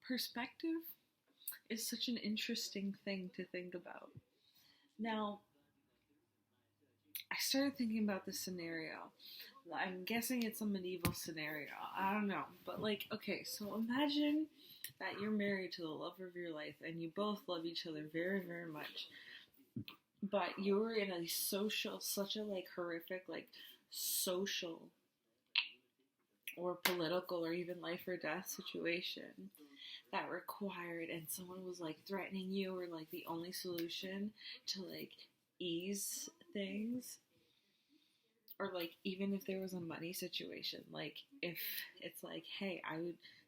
perspective is such an interesting thing to think about. Now, I started thinking about this scenario. I'm guessing it's a medieval scenario. I don't know. But, like, okay, so imagine that you're married to the love of your life and you both love each other very, very much. But you're in a social, such a, like, horrific, like, social or political or even life or death situation that required, and someone was like threatening you, or like the only solution to like ease things, or like even if there was a money situation, like if it's like, hey,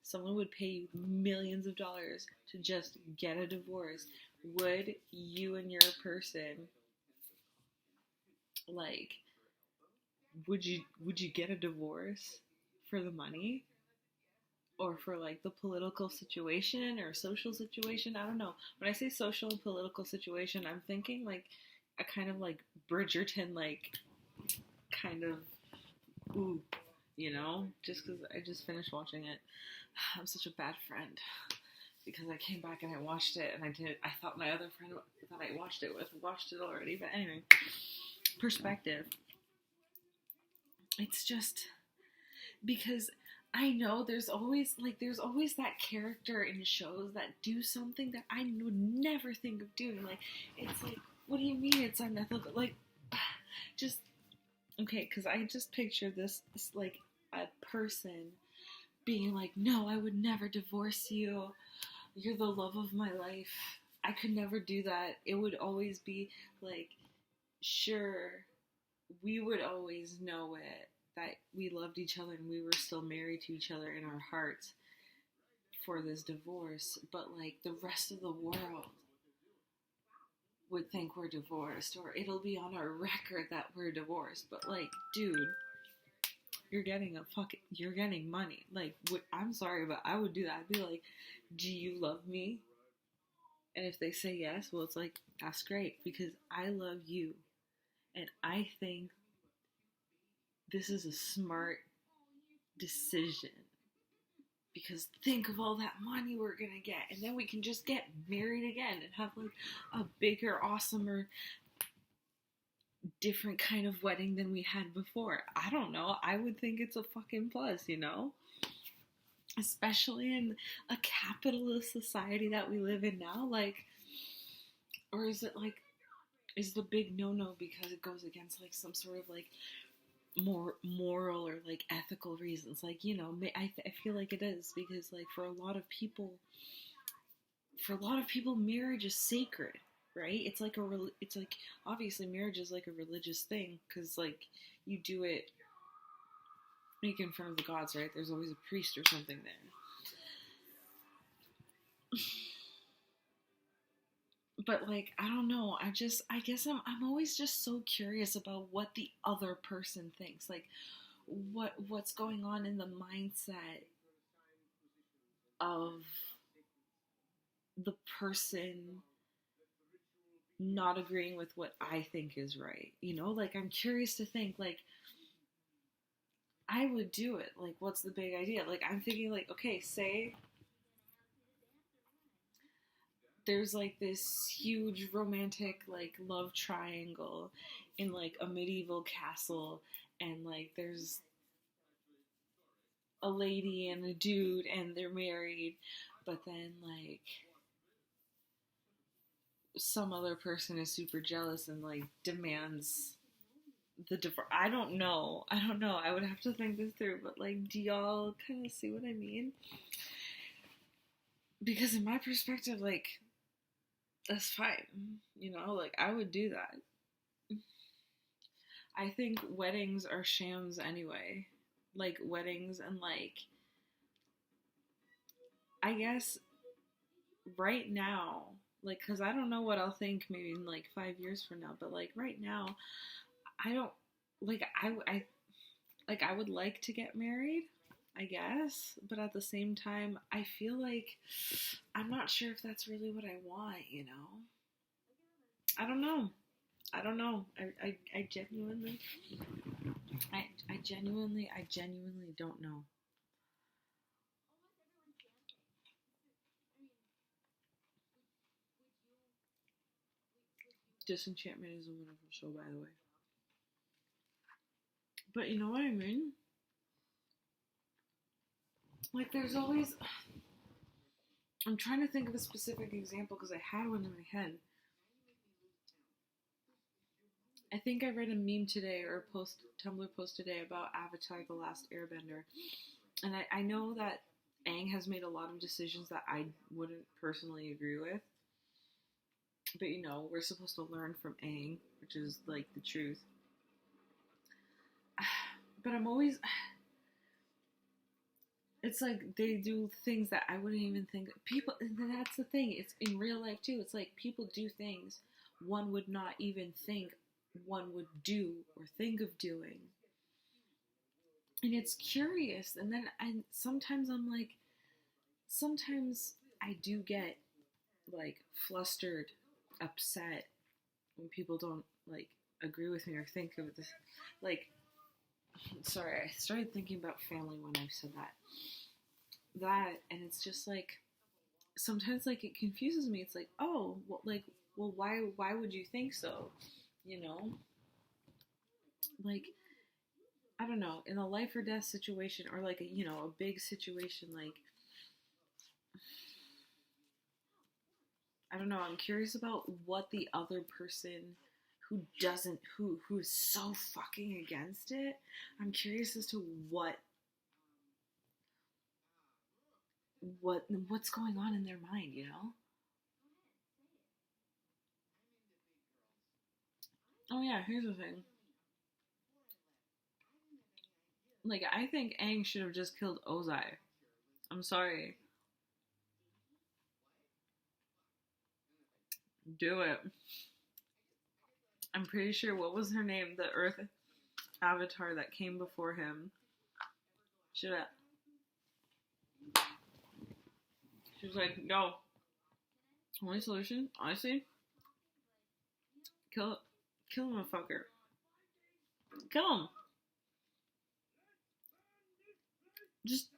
someone would pay you millions of dollars to just get a divorce, would you and your person, like, would you get a divorce for the money, or for like the political situation or social situation? I don't know. When I say social and political situation, I'm thinking like a kind of like Bridgerton, like kind of, ooh, just because I just finished watching it. I'm such a bad friend because I came back and I watched it, and I thought my other friend that I watched it with watched it already. But anyway, perspective. It's just because I know there's always that character in shows that do something that I would never think of doing. Like, it's like, what do you mean it's unethical? Like, just okay, because I just pictured this like a person being like, no, I would never divorce you. You're the love of my life. I could never do that. It would always be like, sure, we would always know it, that we loved each other and we were still married to each other in our hearts for this divorce, but like the rest of the world would think we're divorced, or it'll be on our record that we're divorced. But like, dude, you're getting money. Like, I'm sorry, but I would do that. I'd be like, do you love me? And if they say yes, well, it's like, that's great, because I love you. And I think this is a smart decision, because think of all that money we're gonna get, and then we can just get married again and have like a bigger, awesomer, different kind of wedding than we had before. I don't know. I would think it's a fucking plus, especially in a capitalist society that we live in now. Like, or is it like, is the big no-no because it goes against like some sort of like more moral or like ethical reasons? Like, I feel like it is, because like for a lot of people, marriage is sacred, right? It's like, obviously marriage is like a religious thing, because like you do it like in front of the gods, right? There's always a priest or something there. But like, I don't know. I guess I'm always just so curious about what the other person thinks. Like, what's going on in the mindset of the person not agreeing with what I think is right. Like, I'm curious to think, like, I would do it. Like, what's the big idea? Like, I'm thinking, like, okay, say there's like this huge romantic like love triangle in like a medieval castle, and like there's a lady and a dude and they're married, but then like some other person is super jealous and like demands the divorce. I don't know, I would have to think this through, but like, do y'all kind of see what I mean? Because in my perspective, like, that's fine, like, I would do that. I think weddings are shams anyway. Like, weddings, and like, I guess right now, like, because I don't know what I'll think maybe in like 5 years from now, but like right now, I don't, like, I would like to get married, I guess, but at the same time, I feel like I'm not sure if that's really what I want. I don't know. I don't know. I genuinely, I genuinely don't know. Disenchantment is a wonderful show, by the way. But you know what I mean? Like, there's always. I'm trying to think of a specific example because I had one in my head. I think I read a meme today or a Tumblr post today about Avatar: The Last Airbender, and I know that Aang has made a lot of decisions that I wouldn't personally agree with, but you know, we're supposed to learn from Aang, which is like the truth. But I'm always, it's like they do things that I wouldn't even think people. And that's the thing. It's in real life too. It's like people do things one would not even think one would do or think of doing, and it's curious. And then sometimes I'm like, sometimes I do get like flustered, upset when people don't like agree with me or think of this. Like, sorry, I started thinking about family when I said that, and it's just like sometimes like it confuses me. It's like, oh, well, why would you think so? You know, like, I don't know, in a life or death situation, or like a big situation, like, I don't know, I'm curious about what the other person who is so fucking against it, I'm curious as to what's going on in their mind, you know? Oh yeah, here's the thing. Like, I think Aang should have just killed Ozai. I'm sorry. Do it. I'm pretty sure, what was her name? The Earth Avatar that came before him. Should have. She was like, no. Only solution, honestly, kill him, a fucker. Kill him. Just.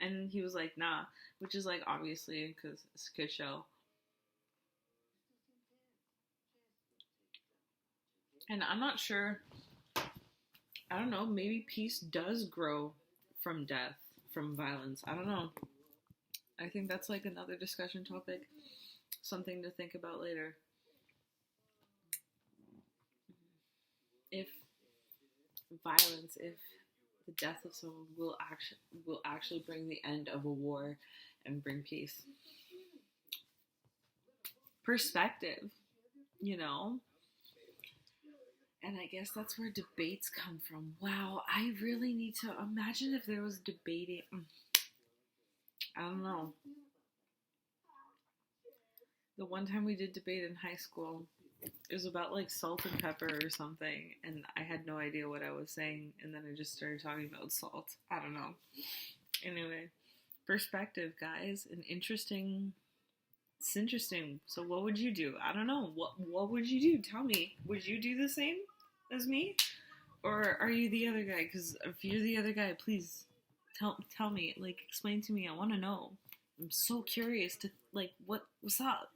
And he was like, nah. Which is like, obviously, because it's a kid show. And I'm not sure. I don't know. Maybe peace does grow from death, from violence. I don't know. I think that's like another discussion topic. Something to think about later. If violence, if the death of someone will actually bring the end of a war and bring peace. Perspective, you know? And I guess that's where debates come from. Wow, I really need to imagine if there was debating. I don't know. The one time we did debate in high school, it was about like salt and pepper or something, and I had no idea what I was saying, and then I just started talking about salt. I don't know. Anyway, perspective, guys. It's interesting. So what would you do? I don't know. What would you do? Tell me. Would you do the same as me? Or are you the other guy? Because if you're the other guy, please tell me. Like, explain to me. I want to know. I'm so curious to, like, what's up?